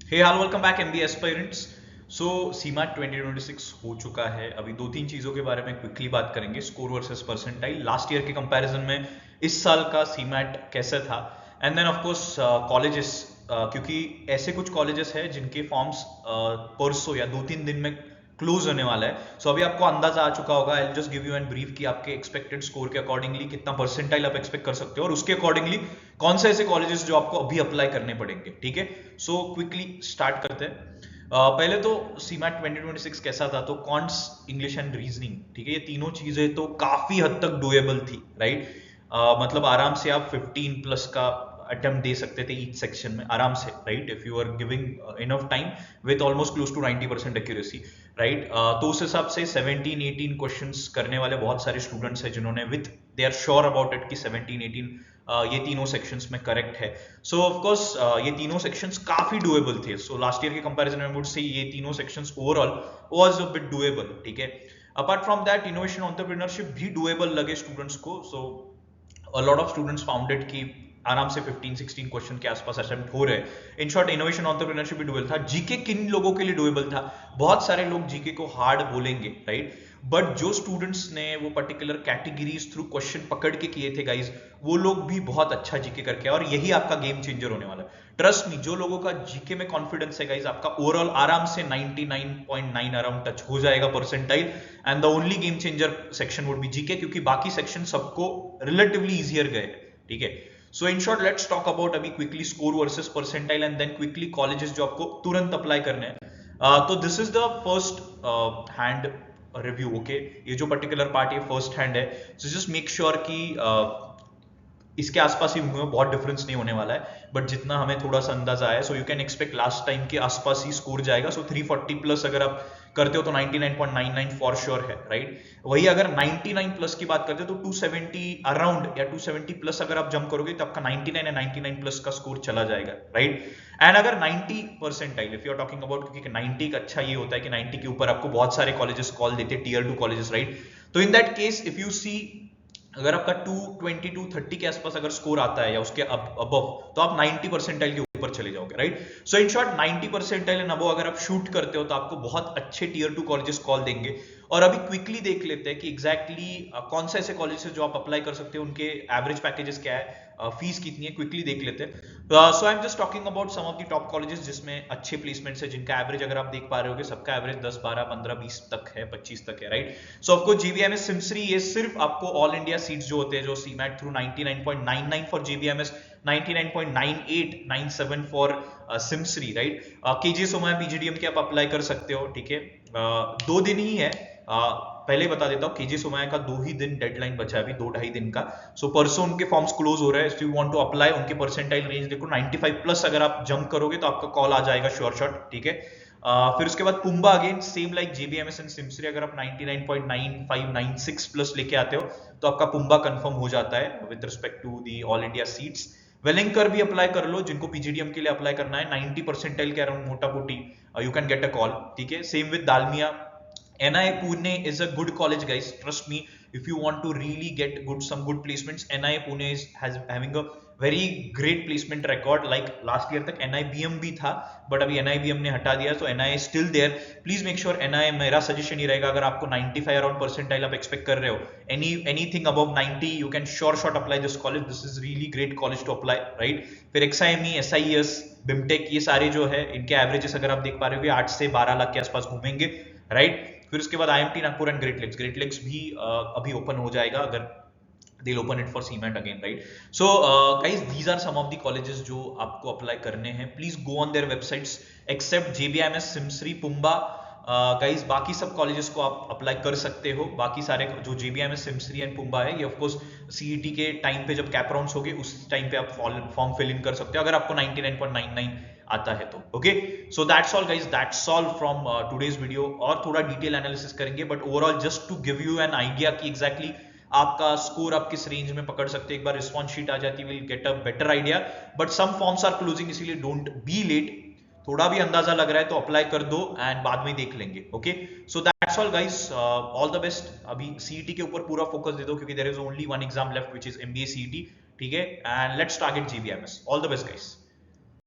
हे हाल welcome back MBA aspirants. सो CMAT 2026 हो चुका है। अभी दो तीन चीज़ों के बारे में क्विकली बात करेंगे। Score versus percentile, last year के कंपैरिजन में इस साल का सीमैट कैसा था, and then of course colleges, क्योंकि ऐसे कुछ कॉलेजेस हैं जिनके फॉर्म्स परसों या दो तीन दिन में क्लोज होने वाला है। सो अभी आपको अंदाजा आ चुका होगा। I just give you an brief कि आपके एक्सपेक्टेड स्कोर के अकॉर्डिंगली कितना परसेंटाइल आप एक्सपेक्ट कर सकते हो और उसके अकॉर्डिंगली कौन से ऐसे कॉलेजेस जो आपको अभी अप्लाई करने पड़ेंगे। ठीक है, सो क्विकली स्टार्ट करते हैं। पहले तो सीमैट 2026 कैसा था, तो कॉन्ट्स, इंग्लिश एंड रीजनिंग, ठीक है, ये तीनों चीजें तो काफी हद तक डुएबल थी, राइट। मतलब आराम से आप 15 प्लस का अटेम्प्ट दे सकते थे ईच सेक्शन में आराम से, right, if you are giving enough time with almost close to 90% accuracy, right. तो उस हिसाब से 17-18 क्वेश्चंस करने वाले बहुत सारे स्टूडेंट्स हैं जिन्होंने with they are sure about it कि 17-18 ये तीनों सेक्शंस में करेक्ट है। सो ऑफ कोर्स ये तीनों सेक्शंस काफी डुएबल थे। सो लास्ट ईयर के कंपैरिजन में वुड से ये तीनों sections overall was a bit doable, ठीक है। Apart from that, innovation entrepreneurship भी डुएबल लगे स्टूडेंट्स को। सो a lot of students found it कि आराम से 15-16 क्वेश्चन के आसपास अटेम्प्ट हो रहे। इन शॉर्ट, इनोवेशन एंटरप्रेन्योरशिप भी डुएबल था। जीके किन लोगों के लिए डुएबल था? बहुत सारे लोग जीके को हार्ड बोलेंगे, राइट, बट जो स्टूडेंट्स ने वो पर्टिकुलर कैटेगरीज थ्रू क्वेश्चन पकड़ के किए थे गाइज, वो लोग भी बहुत अच्छा जीके करके, और यही आपका गेम चेंजर होने वाला है। ट्रस्ट मी, जो लोगों का जीके में कॉन्फिडेंस है गाइज, आपका ओवरऑल आराम से 99.9 अराउंड टच हो जाएगा percentile, and the only game changer section would be GK, क्योंकि बाकी सेक्शन सबको रिलेटिवली इजियर गए, ठीक है। So in short, let's talk about अभी quickly score versus percentile and then quickly colleges जो आपको तुरंत अप्लाई करने हैं। तो this is the first hand review, okay. ये जो पर्टिकुलर पार्ट ये फर्स्ट हैंड है, सो जस्ट मेक श्योर कि इसके आसपास ही होंगे, बहुत डिफरेंस नहीं होने वाला है, बट जितना हमें थोड़ा सा अंदाजा है, so you can expect last time के आसपास ही स्कोर जाएगा। सो 340 प्लस अगर आप करते हो तो 99.99 फॉर श्योर है, राइट। वही अगर 99 प्लस की बात करते हो तो 270 अराउंड या 270 प्लस अगर आप जंप करोगे तो आपका 99 या 99 प्लस का स्कोर चला जाएगा, राइट। एंड अगर 90 percentile, if you are talking about, क्योंकि 90 का अच्छा ये होता है कि 90 के ऊपर आपको बहुत सारे कॉलेजेस कॉल देते हैं, टीयर 2 कॉलेजेस, राइट। तो in that case if you see, अगर आपका 220-230 के आसपास अगर स्कोर आता है या उसके अबव, तो आप 90 परसेंटाइल के ऊपर चले जाओगे, right. So in short, 90 percentile and above अगर आप शूट करते हो तो आपको बहुत अच्छे टीयर 2 कॉलेजेस कॉल देंगे। और अभी क्विकली देख लेते हैं कि एग्जैक्टली कौन से ऐसे कॉलेजेस जो आप अप्लाई कर सकते हो, उनके एवरेज पैकेजेस क्या है, फीस कितनी है, क्विकली देख लेते हैं। So I am just talking about some of the top colleges जिसमें अच्छे प्लेसमेंट्स है, जिनका एवरेज अगर आप देख पा रहे हो, सबका एवरेज 10, 12, 15, 20 तक है, 25 तक है, राइट। सो आपको जीबीएमएस सिमसरी, ये सिर्फ आपको ऑल इंडिया सीट्स जो होते हैं, जो CMAT through 99.99 for JBIMS, 99.9897 for SIMSREE, right. KJ Somaiya PGDM के आप अप्लाई कर सकते हो, ठीक है। 2 दिन ही है, पहले बता देता हूँ, केजी सोमाया का 2 ही दिन डेडलाइन बचा है अभी, 2-2.5 दिन का। सो परसों उनके फॉर्म्स क्लोज हो रहे हैं। If you want to apply, उनके परसेंटाइल रेंज देखो, 95 प्लस अगर आप जंप करोगे तो आपका कॉल आ जाएगा श्योर शॉट, ठीक है। फिर उसके बाद PUMBA, again same like JBIMS and SIMSREE, अगर आप 99.9596 प्लस लेके आते हो तो आपका पुम्बा कंफर्म हो जाता है with respect to the all India seats. Welingkar भी अप्लाई कर लो, जिनको पीजीडीएम के लिए अप्लाई करना है, 90 परसेंटाइल के अराउंड मोटा मोटी you can get a call, ठीक है। Same with Dalmia. NI Pune is a good college, guys. Trust me, if you want to really get some good placements, NI Pune is having a very great placement record. Like last year तक NIBM भी था, but अभी NIBM ने हटा दिया, so NI is still there. Please make sure NI, मेरा suggestion ही रहेगा, अगर आपको 95 अराउंड परसेंटाइल आप एक्सपेक्ट कर रहे हो, anything above 90, you can sure shot apply this college. This is really great college to apply, right? फिर XIME, SIES, BIMTech, ये सारे जो है, इनके एवरेजेस अगर आप देख पा रहे हो 8 से 12 लाख के आसपास घूमेंगे, राइट। फिर उसके बाद IMT Nagpur and Great Lakes भी अभी ओपन हो जाएगा, अगर they'll open it for cement again, right? So guys, these are some of the colleges जो आपको अप्लाई करने हैं. Please go on their websites, except JBIMS, SIMSREE, PUMBA, guys बाकी सब कॉलेजेस को आप अप्लाई कर सकते हो। बाकी सारे जो JBIMS, सिमसरी एंड पुम्बा है, ये ऑफ कोर्स CET के टाइम पे जब कैप राउंड्स होंगे उस टाइम पे आप फॉर्म फिल इन कर सकते हो, अगर आपको 99.99 आता है तो, okay. So that's all guys, that's all from today's video. और थोड़ा डिटेल एनालिसिस करेंगे, but overall just to give you an idea कि एग्जैक्टली आपका स्कोर आप किस रेंज में पकड़ सकते हैं। एक बार रिस्पॉन्स शीट आ जाती है, will get a better idea, but some forms are closing, इसीलिए डोंट बी लेट। थोड़ा भी अंदाजा लग रहा है तो अप्लाई कर दो एंड बाद में देख लेंगे, okay. So that's all guys, all the best. अभी CET के ऊपर पूरा फोकस दे दो, क्योंकि there is only one exam left which is MBA CET, ठीक है। And let's target GBMS। All the best guys.